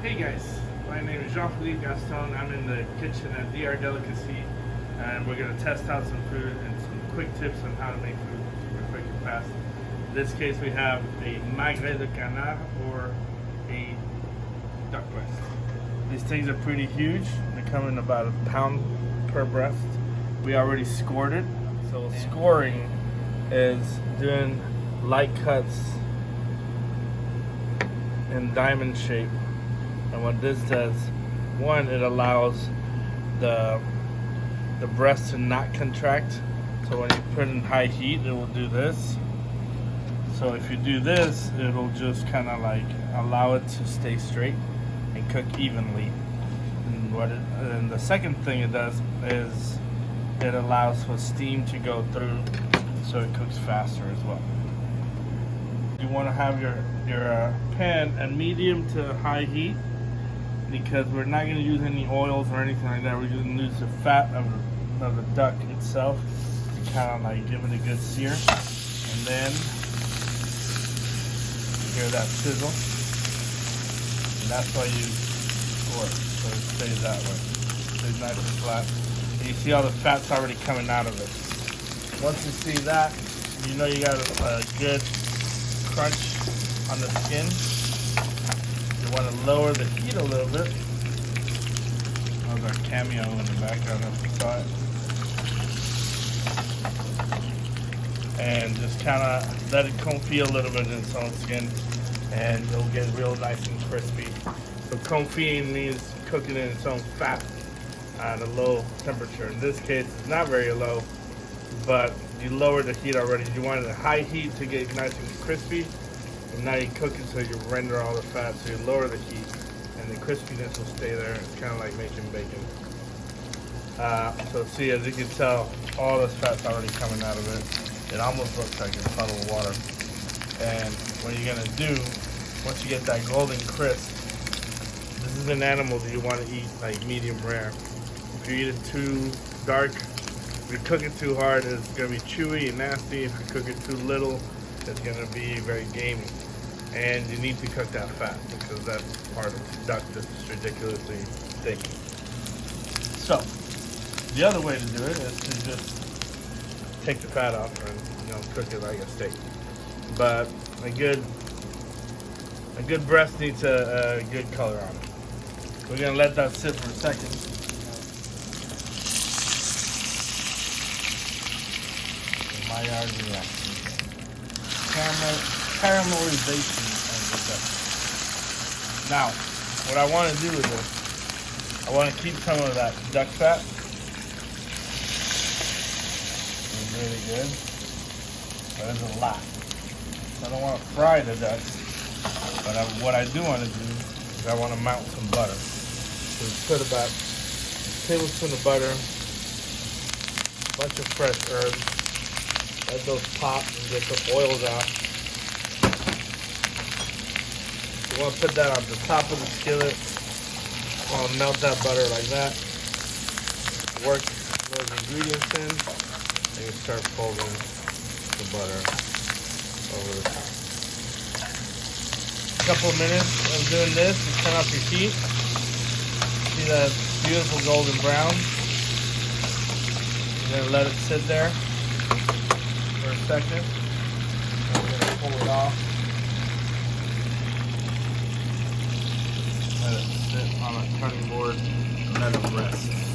Hey guys, my name is Philippe. I'm in the kitchen at DR Delicacy, and we're going to test out some food and some quick tips on how to make food super quick and fast. In this case, we have a magret de canard, or a duck breast. These things are pretty huge. They come in about a pound per breast. We already scored it. So scoring is doing light cuts in diamond shape. And what this does, one, it allows the breast to not contract. So when you put it in high heat, it will do this. So if you do this, it'll just kind of like allow it to stay straight and cook evenly. And the second thing it does is it allows for steam to go through, so it cooks faster as well. You want to have your pan at medium to high heat, because we're not going to use any oils or anything like that. We're just going to use the fat of the duck itself to kind of like give it a good sear. And then you hear that sizzle, and that's why you score it, so it stays that way. It stays nice and flat. And you see all the fat's already coming out of it. Once you see that, you know you got a good crunch on the skin. You want to lower the heat a little bit. There's our cameo in the background if you saw it. And just kind of let it confit a little bit in its own skin, and it'll get real nice and crispy. So confit means cooking in its own fat at a low temperature. In this case, it's not very low, but you lower the heat already. You want it at high heat to get nice and crispy. And now you cook it so you render all the fat, so you lower the heat, and the crispiness will stay there. It's kind of like making bacon. So see, as you can tell, all this fat's already coming out of it. It almost looks like a puddle of water. And what you're gonna do, once you get that golden crisp, this is an animal that you want to eat like medium rare. If you eat it too dark, if you cook it too hard, it's gonna be chewy and nasty. If you cook it too little, it's going to be very gamey. And you need to cook that fat, because that part of the duck is ridiculously thick. So the other way to do it is to just take the fat off and cook it like a steak. But a good breast needs a good color on it. We're going to let that sit for a second. Moulard reaction. Caramelization of the duck. Now, what I want to do with this, I want to keep some of that duck fat. It's really good, but it's a lot. I don't want to fry the duck, but what I do want to do is I want to mount some butter. So we put about a tablespoon of butter, a bunch of fresh herbs. Let those pop and get the oils out. You want to put that on the top of the skillet. You want to melt that butter like that. Work those ingredients in, and you start folding the butter over the top. A couple of minutes of doing this, you turn off your heat. See that beautiful golden brown? You're going to let it sit there for a second. I'm going to pull it off. Let it sit on a cutting board and let it rest.